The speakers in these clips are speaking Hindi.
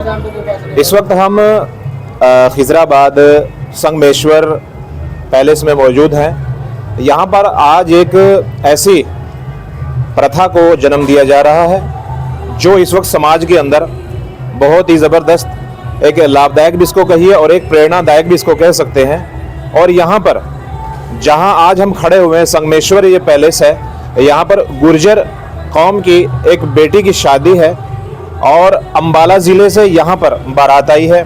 इस वक्त हम खिजराबाद संगमेश्वर पैलेस में मौजूद हैं। यहाँ पर आज एक ऐसी प्रथा को जन्म दिया जा रहा है जो इस वक्त समाज के अंदर बहुत ही ज़बरदस्त एक लाभदायक भी इसको कहिए और एक प्रेरणादायक भी इसको कह सकते हैं। और यहाँ पर जहाँ आज हम खड़े हुए हैं संगमेश्वर ये पैलेस है, यहाँ पर गुर्जर कौम की एक बेटी की शादी है और अंबाला ज़िले से यहाँ पर बारात आई है।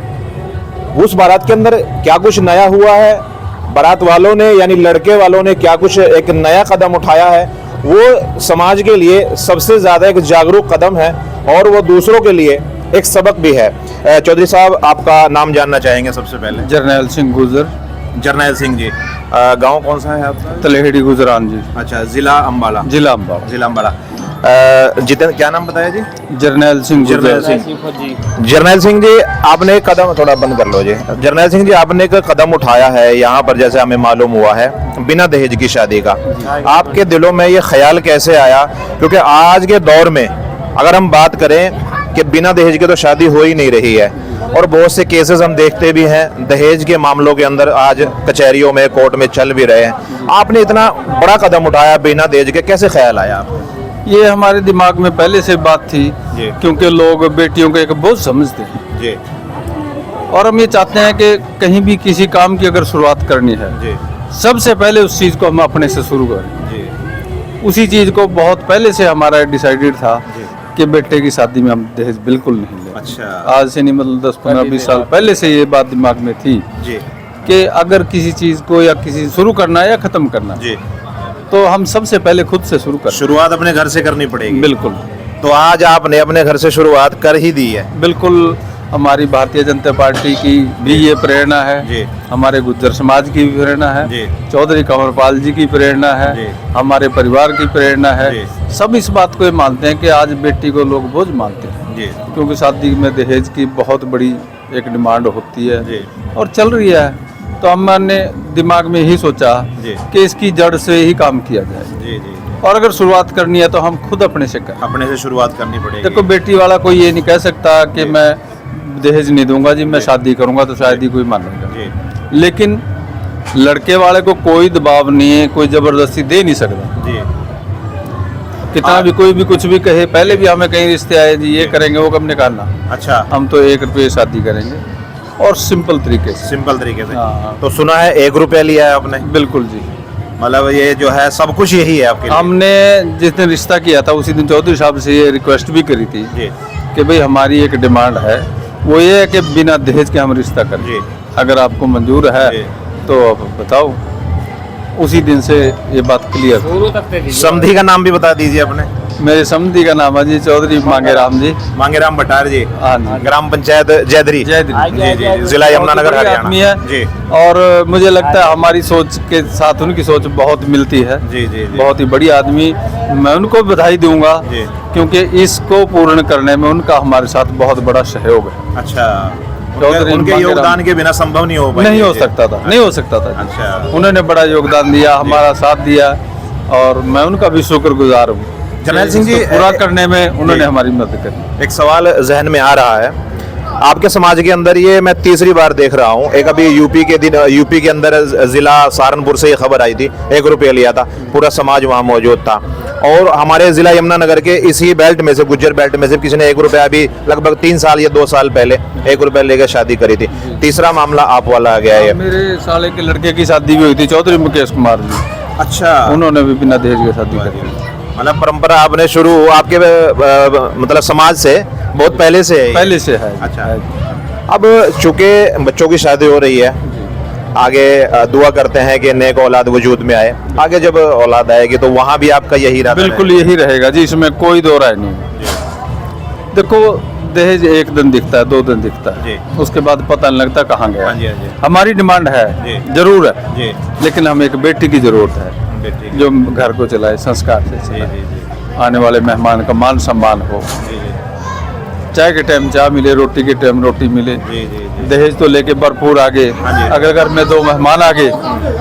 उस बारात के अंदर क्या कुछ नया हुआ है, बारात वालों ने यानी लड़के वालों ने क्या कुछ एक नया कदम उठाया है, वो समाज के लिए सबसे ज़्यादा एक जागरूक कदम है और वो दूसरों के लिए एक सबक भी है। चौधरी साहब, आपका नाम जानना चाहेंगे सबसे पहले? जरनैल सिंह गुजर। जरनैल सिंह जी, गांव कौन सा है आपका? तलेहड़ी गुजरान जी। अच्छा, जिला अम्बाला। जिला अम्बाला। जिला अम्बाला। जितने क्या नाम बताया जी? जरनैल सिंह। जरनैल सिंह। जरनैल सिंह जी, आपने एक कदम थोड़ा बंद कर लो जी। जरनैल सिंह जी, आपने एक कदम उठाया है यहाँ पर, जैसे हमें मालूम हुआ है, बिना दहेज की शादी का। आपके दिलों में ये ख्याल कैसे आया? क्योंकि आज के दौर में अगर हम बात करें कि बिना दहेज के तो शादी हो ही नहीं रही है और बहुत से केसेस हम देखते भी हैं दहेज के मामलों के अंदर आज कचहरियों में, कोर्ट में चल भी रहे हैं। आपने इतना बड़ा कदम उठाया बिना दहेज के, कैसे ख्याल आया आपको? ये हमारे दिमाग में पहले से बात थी क्योंकि लोग बेटियों को एक बोझ समझते हैं जी। और हम ये चाहते हैं कि कहीं भी किसी काम की अगर शुरुआत करनी है जी, सबसे पहले उस चीज़ को हम अपने से शुरू करें जी। उसी चीज़ को बहुत पहले से हमारा डिसाइडेड था कि बेटे की शादी में हम दहेज बिल्कुल नहीं लें। अच्छा। आज से नहीं, मतलब 10-15-20 साल पहले से ये बात दिमाग में थी जी कि अगर किसी चीज़ को या किसी शुरू करना है या ख़त्म करना जी, तो हम सबसे पहले खुद से शुरू करें। शुरुआत अपने घर से करनी पड़ेगी। बिल्कुल। तो आज आपने अपने घर से शुरुआत कर ही दी है। बिल्कुल। हमारी भारतीय जनता पार्टी की भी ये प्रेरणा है जी, हमारे गुज्जर समाज की भी प्रेरणा है जी, चौधरी कंवरपाल जी की प्रेरणा है जी, हमारे परिवार की प्रेरणा है जी। सब इस बात को ये मानते हैं कि आज बेटी को लोग बोझ मानते हैं जी, क्योंकि शादी में दहेज की बहुत बड़ी एक डिमांड होती है जी, और चल रही है। तो हमने दिमाग में ही सोचा कि इसकी जड़ से ही काम किया जाए जी, जी। और अगर शुरुआत करनी है तो हम खुद अपने से करें। अपने से शुरुआत करनी पड़ेगी। देखो, बेटी वाला कोई ये नहीं कह सकता कि मैं दहेज नहीं दूंगा जी, मैं शादी करूंगा तो शायद ही कोई मानेगा। लेकिन लड़के वाले को कोई दबाव नहीं है, कोई जबरदस्ती दे नहीं सकता जी। कितना भी कोई भी कुछ भी कहे, पहले भी हमें कहीं रिश्ते आए जी, ये करेंगे वो कब ने करना। अच्छा। हम तो 1 रुपये शादी करेंगे और सिंपल तरीके से। सिंपल तरीके से। हाँ। तो सुना है 1 रुपया लिया है आपने? बिल्कुल जी। मतलब ये जो है सब कुछ यही है आपके लिए? हमने जिस दिन रिश्ता किया था उसी दिन चौधरी साहब से ये रिक्वेस्ट भी करी थी कि भाई हमारी एक डिमांड है, वो ये है कि बिना दहेज के हम रिश्ता करें। अगर आपको मंजूर है तो आप बताओ। उसी दिन से ये बात क्लियर। समधी का नाम भी बता दीजिए अपने। मेरे समधी का नाम है जी चौधरी मांगेराम जी। मांगेराम भट्टार जी। हाँ जी। ग्राम पंचायत जैदरी जी, जिला यमुनानगर हरियाणा आदमी है जी। और मुझे लगता है हमारी सोच के साथ उनकी सोच बहुत मिलती है जी, जी, जी। बहुत ही बड़ी आदमी। मैं उनको बधाई दूंगा क्योंकि इसको पूर्ण करने में उनका हमारे साथ बहुत बड़ा सहयोग है। अच्छा। उनके योगदान के बिना संभव नहीं हो सकता था। नहीं हो सकता था। अच्छा। उन्होंने बड़ा योगदान दिया, हमारा साथ दिया और मैं उनका भी शुक्रगुजार हूँ। जरनैल सिंह जी, पूरा करने में उन्होंने हमारी मदद करी। एक सवाल जहन में आ रहा है, आपके समाज के अंदर ये मैं तीसरी बार देख रहा हूँ। एक अभी यूपी के अंदर जिला सहारनपुर से ये खबर आई थी, 1 रुपया लिया था, पूरा समाज वहाँ मौजूद था। और हमारे जिला यमुनानगर के इसी बेल्ट में से, गुज्जर बेल्ट में से किसी ने 1 रुपया अभी लगभग 3 साल या 2 साल पहले 1 रुपया लेकर शादी करी थी। तीसरा मामला आप वाला आ गया है। मेरे साले के लड़के की शादी भी हुई थी, चौधरी मुकेश कुमार जी। अच्छा। उन्होंने भी बिना दहेज के शादी करी। मतलब परंपरा आपने शुरू आपके मतलब समाज से बहुत पहले से है। अच्छा। अब चूंकि बच्चों की शादी हो रही है, आगे दुआ करते हैं कि नेक औलाद वजूद में आए। आगे जब औलाद आएगी तो वहाँ भी आपका यही इरादा? बिल्कुल यही रहेगा जी, इसमें कोई दो राय नहीं। देखो, दहेज 1 दिन दिखता है, 2 दिन दिखता है, उसके बाद पता नहीं लगता कहाँ गया। हमारी डिमांड है, जरूर है, लेकिन हमें एक बेटी की जरूरत है जो घर को चलाए, संस्कार से चलाए, आने वाले मेहमान का मान सम्मान हो। चाय के टाइम चाय मिले, रोटी के टाइम रोटी मिले। दहेज तो लेके भरपूर आगे, अगर घर में 2 मेहमान आ गए,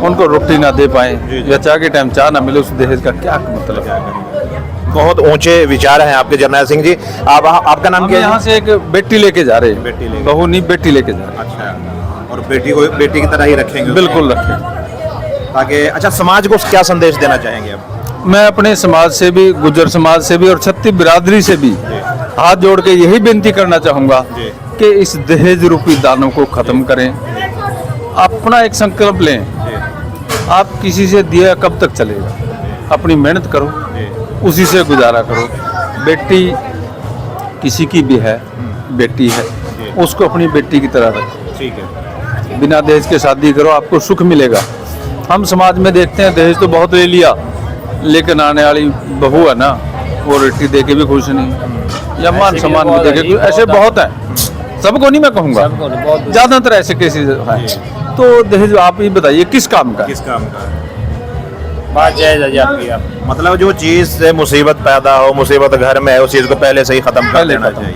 उनको रोटी ना दे पाए या चाय के टाइम चाय ना मिले, उस दहेज का क्या मतलब? बहुत ऊंचे विचार हैं आपके जरनैल सिंह जी। आप आपका नाम हम क्या है यहाँ जी? से एक बेटी लेके जा रहे हैं, बेटी लेके। बहू नहीं बेटी लेके जा रहे अच्छा, और बेटी को बेटी की तरह ही रखेंगे हैं, उसको? बिल्कुल रखें। ताकि अच्छा, समाज को क्या संदेश देना चाहेंगे आप? मैं अपने समाज से भी, गुज्जर समाज से भी और छत्तीस बिरादरी से भी हाथ जोड़ के यही बेनती करना चाहूँगा जी। कि इस दहेज रूपी दानों को ख़त्म करें। अपना एक संकल्प लें, आप किसी से दिया कब तक चलेगा, अपनी मेहनत करो, उसी से गुजारा करो। बेटी किसी की भी है, बेटी है, उसको अपनी बेटी की तरह रखो। ठीक है। बिना दहेज के शादी करो, आपको सुख मिलेगा। हम समाज में देखते हैं दहेज तो बहुत ले लिया, लेकिन आने वाली बहू है ना, वो रोटी दे के भी खुश नहीं, या मान सम्मान भी दे के खुश, ऐसे बहुत हैं। सबको नहीं मैं कहूँगा, ज़्यादातर ऐसे केसेस हैं। तो दहेज आप ही बताइए किस काम का है? किस काम का? बात जायज है जी आपकी। आप मतलब जो चीज़ से मुसीबत पैदा हो, मुसीबत घर में है, उस चीज़ को पहले से ही खत्म कर पहले देना खत्म। चाहिए।